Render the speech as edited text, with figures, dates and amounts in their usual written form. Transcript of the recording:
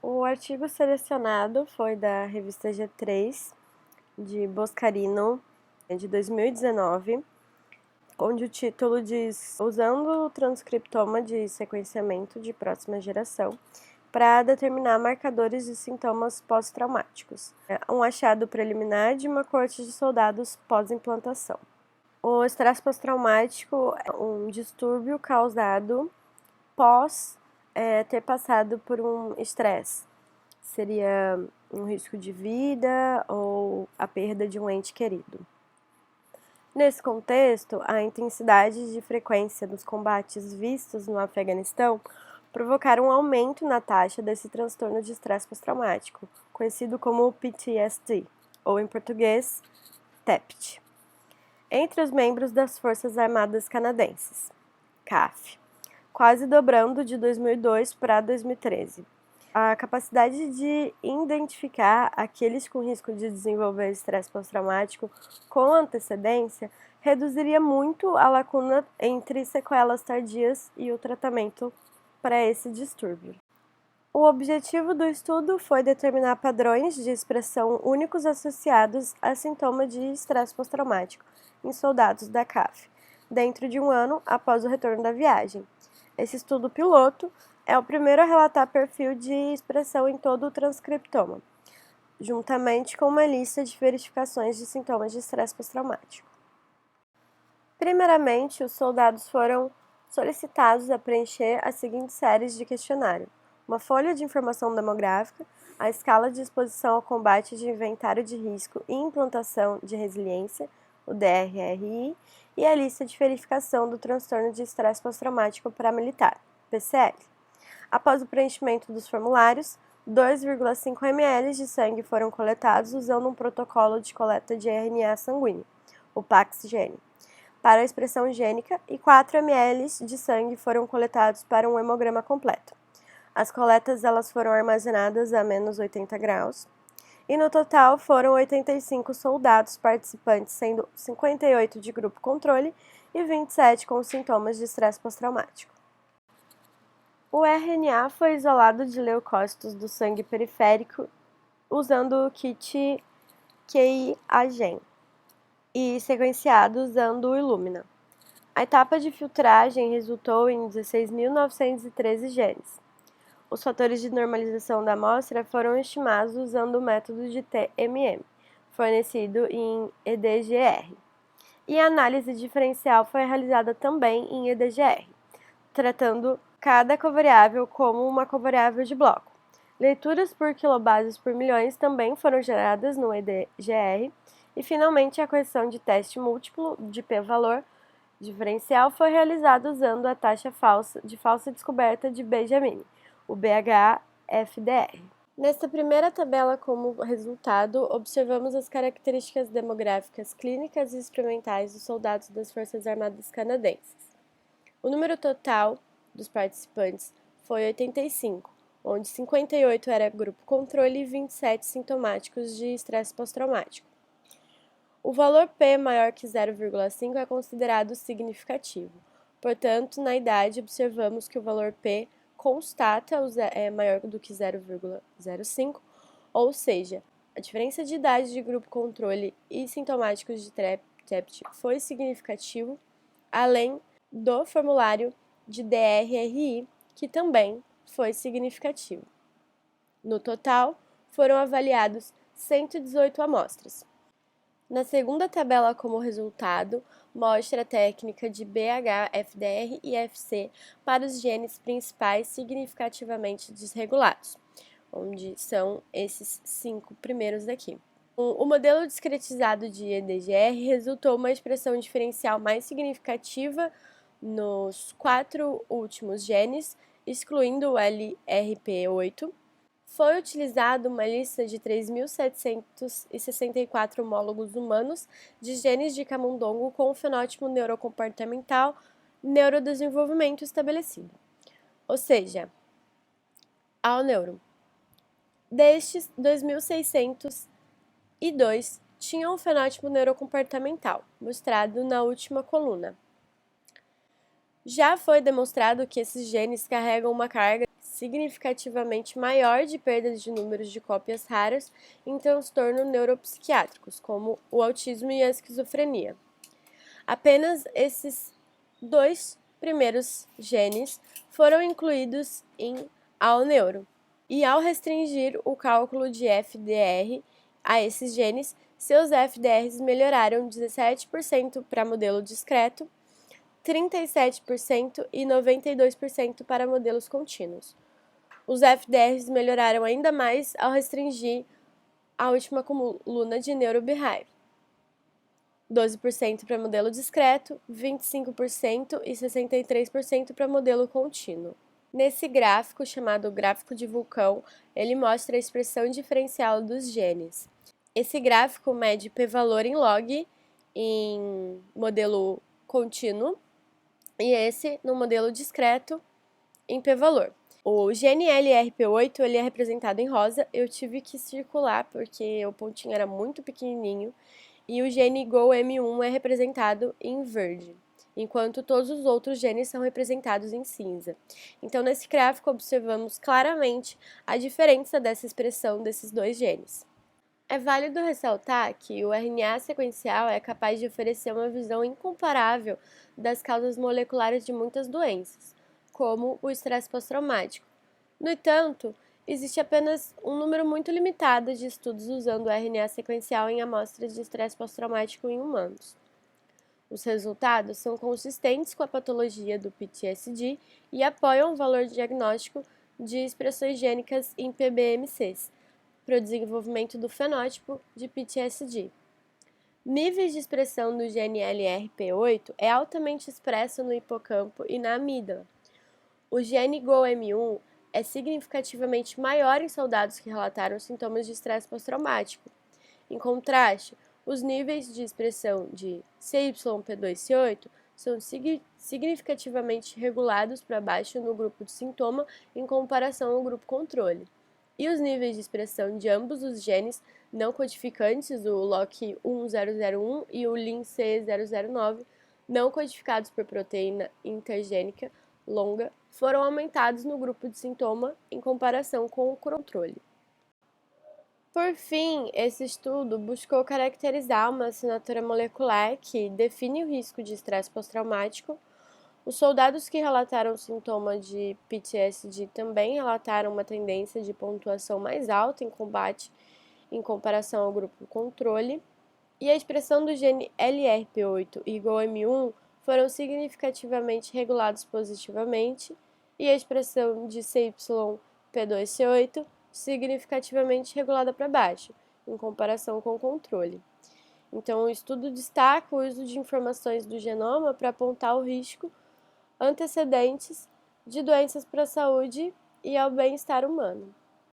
O artigo selecionado foi da revista G3, de Boscarino, de 2019, onde o título diz Usando o transcriptoma de sequenciamento de próxima geração para determinar marcadores de sintomas pós-traumáticos. É um achado preliminar de uma coorte de soldados pós-implantação. O estresse pós-traumático é um distúrbio causado pós ter passado por um estresse. Seria um risco de vida ou a perda de um ente querido. Nesse contexto, a intensidade de frequência dos combates vistos no Afeganistão provocaram um aumento na taxa desse transtorno de estresse pós-traumático, conhecido como PTSD, ou em português, TEPT, entre os membros das Forças Armadas Canadenses, CAF, quase dobrando de 2002 para 2013. A capacidade de identificar aqueles com risco de desenvolver estresse pós-traumático com antecedência reduziria muito a lacuna entre sequelas tardias e o tratamento para esse distúrbio. O objetivo do estudo foi determinar padrões de expressão únicos associados a sintomas de estresse pós-traumático em soldados da CAF, dentro de um ano após o retorno da viagem. Esse estudo piloto é o primeiro a relatar perfil de expressão em todo o transcriptoma, juntamente com uma lista de verificações de sintomas de estresse pós-traumático. Primeiramente, os soldados foram solicitados a preencher as seguintes séries de questionário: uma folha de informação demográfica, a escala de exposição ao combate de inventário de risco e implantação de resiliência, o DRRI, e a lista de verificação do transtorno de estresse pós-traumático paramilitar, PCL. Após o preenchimento dos formulários, 2,5 ml de sangue foram coletados usando um protocolo de coleta de RNA sanguíneo, o PAX-Gene, para a expressão gênica, e 4 ml de sangue foram coletados para um hemograma completo. As coletas foram armazenadas a menos 80 graus, e no total foram 85 soldados participantes, sendo 58 de grupo controle e 27 com sintomas de estresse pós-traumático. O RNA foi isolado de leucócitos do sangue periférico usando o kit QIAGEN e sequenciado usando o Illumina. A etapa de filtragem resultou em 16.913 genes. Os fatores de normalização da amostra foram estimados usando o método de TMM, fornecido em EDGR. E a análise diferencial foi realizada também em EDGR, tratando cada covariável como uma covariável de bloco. Leituras por kilobases por milhões também foram geradas no EDGR. E, finalmente, a correção de teste múltiplo de p-valor diferencial foi realizada usando a taxa de falsa descoberta de Benjamin, o BH-FDR. Nesta primeira tabela, como resultado, observamos as características demográficas clínicas e experimentais dos soldados das Forças Armadas Canadenses. O número total dos participantes foi 85, onde 58 era grupo controle e 27 sintomáticos de estresse pós-traumático. O valor P maior que 0,5 é considerado significativo. Portanto, na idade, observamos que o valor P constata é maior do que 0,05, ou seja, a diferença de idade de grupo controle e sintomáticos de TEPT foi significativo, além do formulário de DRRI, que também foi significativo. No total, foram avaliados 118 amostras. Na segunda tabela, como resultado, mostra a técnica de BH, FDR e FC para os genes principais significativamente desregulados, onde são esses 5 primeiros aqui. O modelo discretizado de EDGR resultou uma expressão diferencial mais significativa nos 4 últimos genes, excluindo o LRP8. Foi utilizada uma lista de 3.764 homólogos humanos de genes de camundongo com o fenótipo neurocomportamental neurodesenvolvimento estabelecido, ou seja, ao neuro. Destes, 2.602 tinham o fenótipo neurocomportamental, mostrado na última coluna. Já foi demonstrado que esses genes carregam uma carga significativamente maior de perda de números de cópias raras em transtornos neuropsiquiátricos, como o autismo e a esquizofrenia. Apenas esses 2 primeiros genes foram incluídos em ALNeuro. E ao restringir o cálculo de FDR a esses genes, seus FDRs melhoraram 17% para modelo discreto, 37% e 92% para modelos contínuos. Os FDRs melhoraram ainda mais ao restringir a última coluna de NeuroBehavior. 12% para modelo discreto, 25% e 63% para modelo contínuo. Nesse gráfico, chamado gráfico de vulcão, ele mostra a expressão diferencial dos genes. Esse gráfico mede p-valor em log em modelo contínuo e esse no modelo discreto em p-valor. O gene LRP8 ele é representado em rosa, eu tive que circular porque o pontinho era muito pequenininho, e o gene GOM1 é representado em verde, enquanto todos os outros genes são representados em cinza. Então, nesse gráfico, observamos claramente a diferença dessa expressão desses dois genes. É válido ressaltar que o RNA sequencial é capaz de oferecer uma visão incomparável das causas moleculares de muitas doenças, como o estresse pós-traumático. No entanto, existe apenas um número muito limitado de estudos usando o RNA sequencial em amostras de estresse pós-traumático em humanos. Os resultados são consistentes com a patologia do PTSD e apoiam o valor diagnóstico de expressões gênicas em PBMCs, para o desenvolvimento do fenótipo de PTSD. Níveis de expressão do gene LRP8 é altamente expresso no hipocampo e na amígdala. O gene GOM1 é significativamente maior em soldados que relataram sintomas de estresse pós-traumático. Em contraste, os níveis de expressão de CYP2C8 são significativamente regulados para baixo no grupo de sintoma em comparação ao grupo controle. E os níveis de expressão de ambos os genes não codificantes, o LOC1001 e o LINC009, não codificados por proteína intergênica longa, foram aumentados no grupo de sintoma em comparação com o controle. Por fim, esse estudo buscou caracterizar uma assinatura molecular que define o risco de estresse pós-traumático. Os soldados que relataram sintoma de PTSD também relataram uma tendência de pontuação mais alta em combate em comparação ao grupo controle, e a expressão do gene LRP8 e GOM1 foram significativamente regulados positivamente, e a expressão de CYP2C8 significativamente regulada para baixo, em comparação com o controle. Então, o estudo destaca o uso de informações do genoma para apontar o risco antecedentes de doenças para a saúde e ao bem-estar humano.